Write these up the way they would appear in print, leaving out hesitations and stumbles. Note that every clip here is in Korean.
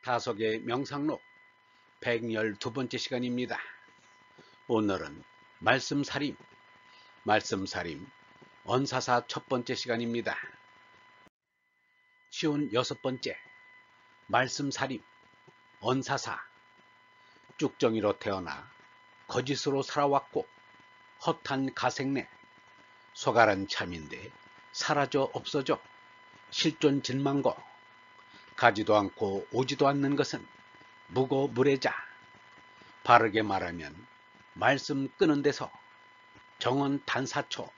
다속의 명상록 112번째 시간입니다. 오늘은 말씀살림 언사사 첫 번째 시간입니다. 쉬운 6번째 말씀살림 언사사. 쭉정이로 태어나 거짓으로 살아왔고 헛한 가생내 소갈한 참인데 사라져 없어져 실존질망거. 가지도 않고 오지도 않는 것은 무고무례자. 바르게 말하면 말씀 끄는 데서. 정원 단사초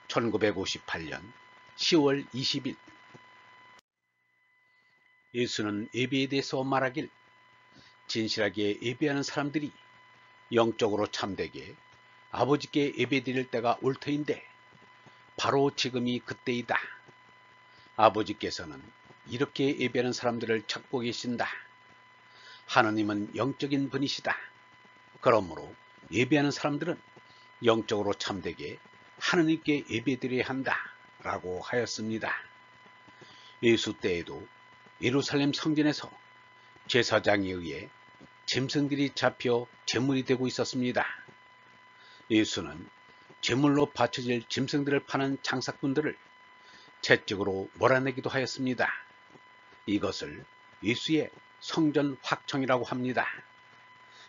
1958년 10월 20일. 예수는 예배에 대해서 말하길, 진실하게 예배하는 사람들이 영적으로 참되게 아버지께 예배드릴 때가 올 터인데 바로 지금이 그때이다. 아버지께서는 이렇게 예배하는 사람들을 찾고 계신다. 하느님은 영적인 분이시다. 그러므로 예배하는 사람들은 영적으로 참되게 하느님께 예배드려야 한다 라고 하였습니다. 예수 때에도 예루살렘 성전에서 제사장에 의해 짐승들이 잡혀 제물이 되고 있었습니다. 예수는 제물로 바쳐질 짐승들을 파는 장사꾼들을 채찍으로 몰아내기도 하였습니다. 이것을 예수의 성전 확청이라고 합니다.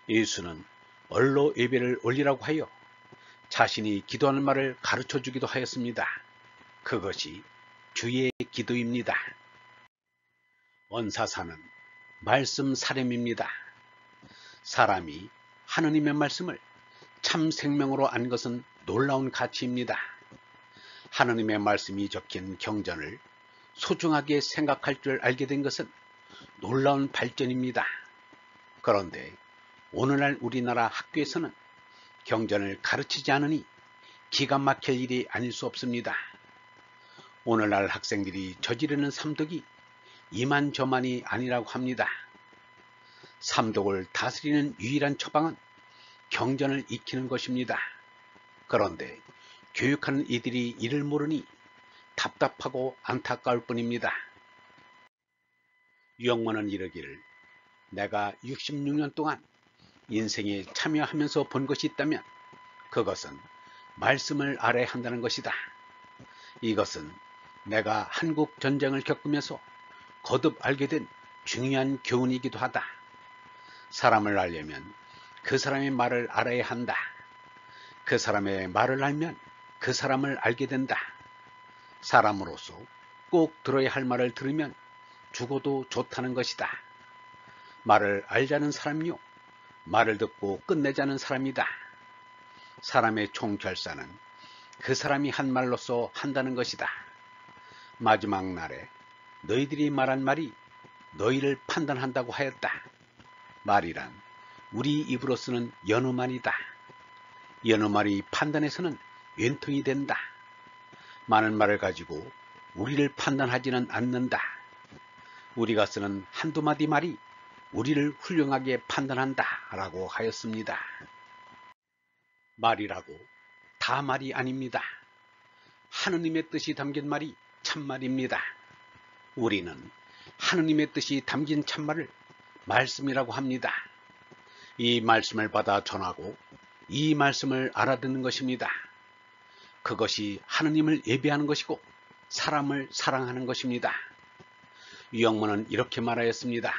예수는 얼로 예배를 올리라고 하여 자신이 기도하는 말을 가르쳐 주기도 하였습니다. 그것이 주의 기도입니다. 언사사는 말씀 사렘입니다. 사람이 하느님의 말씀을 참 생명으로 안 것은 놀라운 가치입니다. 하느님의 말씀이 적힌 경전을 소중하게 생각할 줄 알게 된 것은 놀라운 발전입니다. 그런데 오늘날 우리나라 학교에서는 경전을 가르치지 않으니 기가 막힐 일이 아닐 수 없습니다. 오늘날 학생들이 저지르는 삼독이 이만저만이 아니라고 합니다. 삼독을 다스리는 유일한 처방은 경전을 익히는 것입니다. 그런데 교육하는 이들이 이를 모르니 답답하고 안타까울 뿐입니다. 유영문은 이르기를, 내가 66년 동안 인생에 참여하면서 본 것이 있다면 그것은 말씀을 알아야 한다는 것이다. 이것은 내가 한국 전쟁을 겪으면서 거듭 알게 된 중요한 교훈이기도 하다. 사람을 알려면 그 사람의 말을 알아야 한다. 그 사람의 말을 알면 그 사람을 알게 된다. 사람으로서 꼭 들어야 할 말을 들으면 죽어도 좋다는 것이다. 말을 알자는 사람이요, 말을 듣고 끝내자는 사람이다. 사람의 총결사는 그 사람이 한 말로서 한다는 것이다. 마지막 날에 너희들이 말한 말이 너희를 판단한다고 하였다. 말이란 우리 입으로 쓰는 여느 말이다. 여느 말이 판단해서는 왼통이 된다. 많은 말을 가지고 우리를 판단하지는 않는다. 우리가 쓰는 한두 마디 말이 우리를 훌륭하게 판단한다 라고 하였습니다. 말이라고 다 말이 아닙니다. 하느님의 뜻이 담긴 말이 참말입니다. 우리는 하느님의 뜻이 담긴 참말을 말씀이라고 합니다. 이 말씀을 받아 전하고 이 말씀을 알아듣는 것입니다. 그것이 하느님을 예배하는 것이고 사람을 사랑하는 것입니다. 유영문은 이렇게 말하였습니다.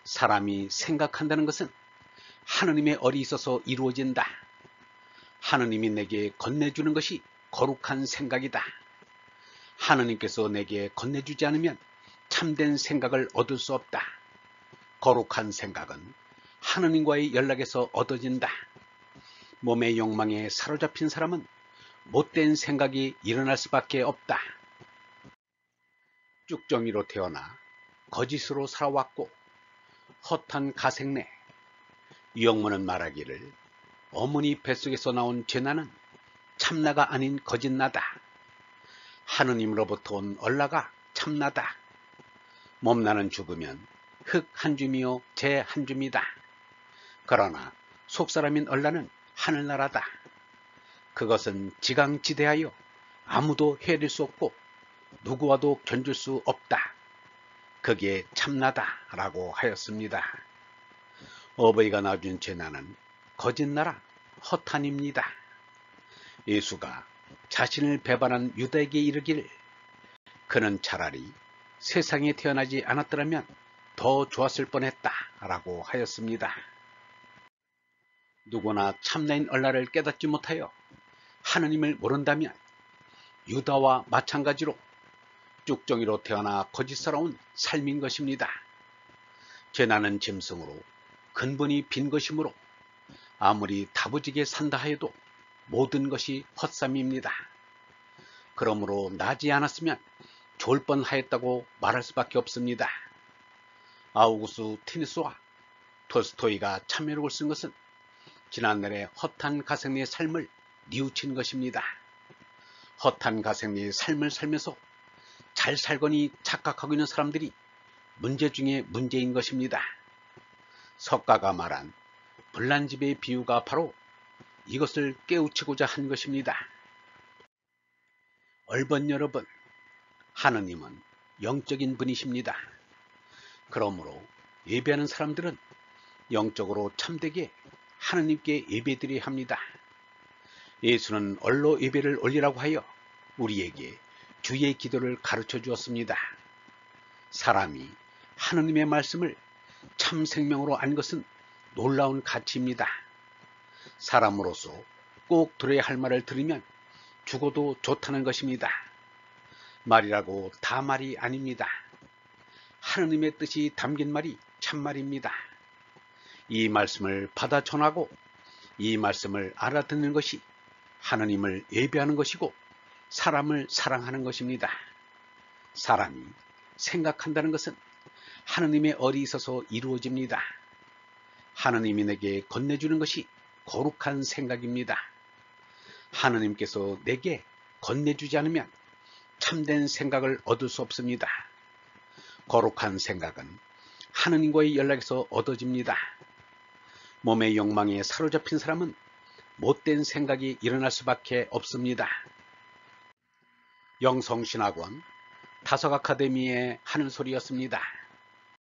사람이 생각한다는 것은 하느님의 얼이 있어서 이루어진다. 하느님이 내게 건네주는 것이 거룩한 생각이다. 하느님께서 내게 건네주지 않으면 참된 생각을 얻을 수 없다. 거룩한 생각은 하느님과의 연락에서 얻어진다. 몸의 욕망에 사로잡힌 사람은 못된 생각이 일어날 수밖에 없다. 쭉정이로 태어나 거짓으로 살아왔고 헛한 가생내. 유영문은 말하기를, 어머니 뱃속에서 나온 죄나는 참나가 아닌 거짓나다. 하느님으로부터 온 얼라가 참나다. 몸나는 죽으면 흙 한 줌이요 재 한 줌이다. 그러나 속사람인 얼라는 하늘나라다. 그것은 지강지대하여 아무도 헤아릴 수 없고 누구와도 견줄 수 없다. 그게 참나다라고 하였습니다. 어버이가 낳아준 죄나는 거짓나라 허탄입니다. 예수가 자신을 배반한 유다에게 이르기를 그는 차라리 세상에 태어나지 않았더라면 더 좋았을 뻔했다 라고 하였습니다. 누구나 참나인 얼라를 깨닫지 못하여 하느님을 모른다면 유다와 마찬가지로 쭉정이로 태어나 거짓스러운 삶인 것입니다. 죄나는 짐승으로 근본이 빈 것이므로 아무리 다부지게 산다 해도 모든 것이 헛삼입니다. 그러므로 나지 않았으면 좋을 뻔하였다고 말할 수밖에 없습니다. 아우구스 티니스와 톨스토이가 참회록을 쓴 것은 지난날의 헛한 가생리의 삶을 뉘우친 것입니다. 헛한 가생리의 삶을 살면서 잘 살거니 착각하고 있는 사람들이 문제 중에 문제인 것입니다. 석가가 말한 불난집의 비유가 바로 이것을 깨우치고자 한 것입니다. 얼번 여러분, 하느님은 영적인 분이십니다. 그러므로 예배하는 사람들은 영적으로 참되게 하느님께 예배드려야 합니다. 예수는 얼로 예배를 올리라고 하여 우리에게 주의 기도를 가르쳐 주었습니다. 사람이 하느님의 말씀을 참 생명으로 안 것은 놀라운 가치입니다. 사람으로서 꼭 들어야 할 말을 들으면 죽어도 좋다는 것입니다. 말이라고 다 말이 아닙니다. 하느님의 뜻이 담긴 말이 참말입니다. 이 말씀을 받아 전하고 이 말씀을 알아듣는 것이 하느님을 예배하는 것이고 사람을 사랑하는 것입니다. 사람이 생각한다는 것은 하느님의 얼이 있어서 이루어집니다. 하느님이 내게 건네주는 것이 거룩한 생각입니다. 하느님께서 내게 건네주지 않으면 참된 생각을 얻을 수 없습니다. 거룩한 생각은 하느님과의 연락에서 얻어집니다. 몸의 욕망에 사로잡힌 사람은 못된 생각이 일어날 수밖에 없습니다. 영성신학원 다석아카데미의 하는 소리였습니다.